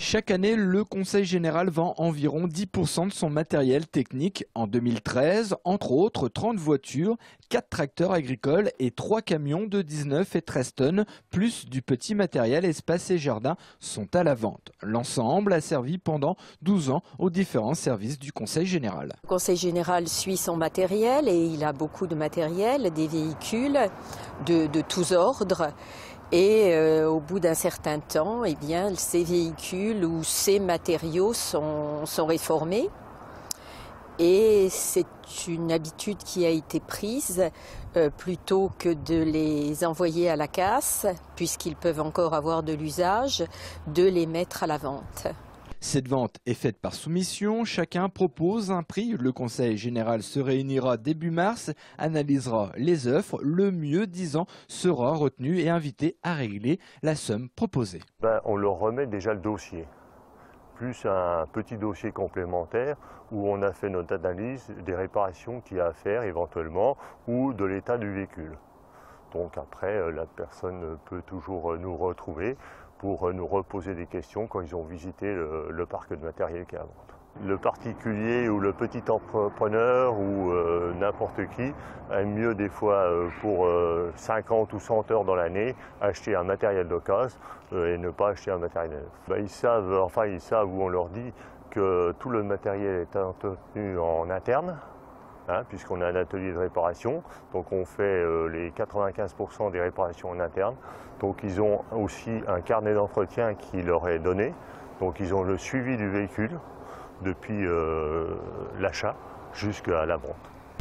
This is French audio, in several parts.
Chaque année, le Conseil général vend environ 10% de son matériel technique. En 2013, entre autres, 30 voitures, 4 tracteurs agricoles et 3 camions de 19 et 13 tonnes, plus du petit matériel espace et jardin, sont à la vente. L'ensemble a servi pendant 12 ans aux différents services du Conseil général. Le Conseil général suit son matériel et il a beaucoup de matériel, des véhicules de tous ordres. Et au bout d'un certain temps, eh bien, ces véhicules ou ces matériaux sont réformés. Et c'est une habitude qui a été prise plutôt que de les envoyer à la casse, puisqu'ils peuvent encore avoir de l'usage, de les mettre à la vente. Cette vente est faite par soumission, chacun propose un prix. Le Conseil général se réunira début mars, analysera les offres, le mieux disant sera retenu et invité à régler la somme proposée. On leur remet déjà le dossier, plus un petit dossier complémentaire où on a fait notre analyse des réparations qu'il y a à faire éventuellement ou de l'état du véhicule. Donc après, la personne peut toujours nous retrouver pour nous reposer des questions quand ils ont visité le parc de matériel qui est à vente. Le particulier ou le petit entrepreneur ou n'importe qui aime mieux des fois pour 50 ou 100 heures dans l'année acheter un matériel d'occasion et ne pas acheter un matériel neuf. Ils savent où on leur dit que tout le matériel est entretenu en interne. Puisqu'on a un atelier de réparation, donc on fait les 95% des réparations en interne. Donc ils ont aussi un carnet d'entretien qui leur est donné, donc ils ont le suivi du véhicule depuis l'achat jusqu'à la vente.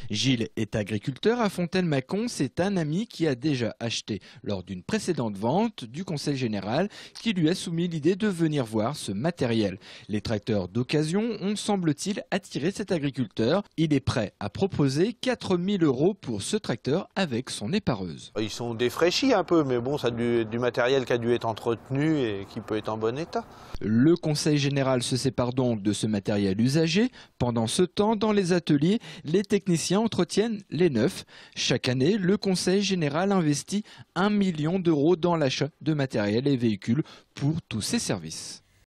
Gilles est agriculteur à Fontaine-Mâcon. C'est un ami qui a déjà acheté lors d'une précédente vente du Conseil général qui lui a soumis l'idée de venir voir ce matériel. Les tracteurs d'occasion ont, semble-t-il, attiré cet agriculteur. Il est prêt à proposer 4 000 € pour ce tracteur avec son épareuse. Ils sont défraîchis un peu, mais bon, c'est du matériel qui a dû être entretenu et qui peut être en bon état. Le Conseil général se sépare donc de ce matériel usagé. Pendant ce temps, dans les ateliers, les techniciens entretiennent les neufs. Chaque année, le Conseil général investit 1 million € dans l'achat de matériel et véhicules pour tous ces services.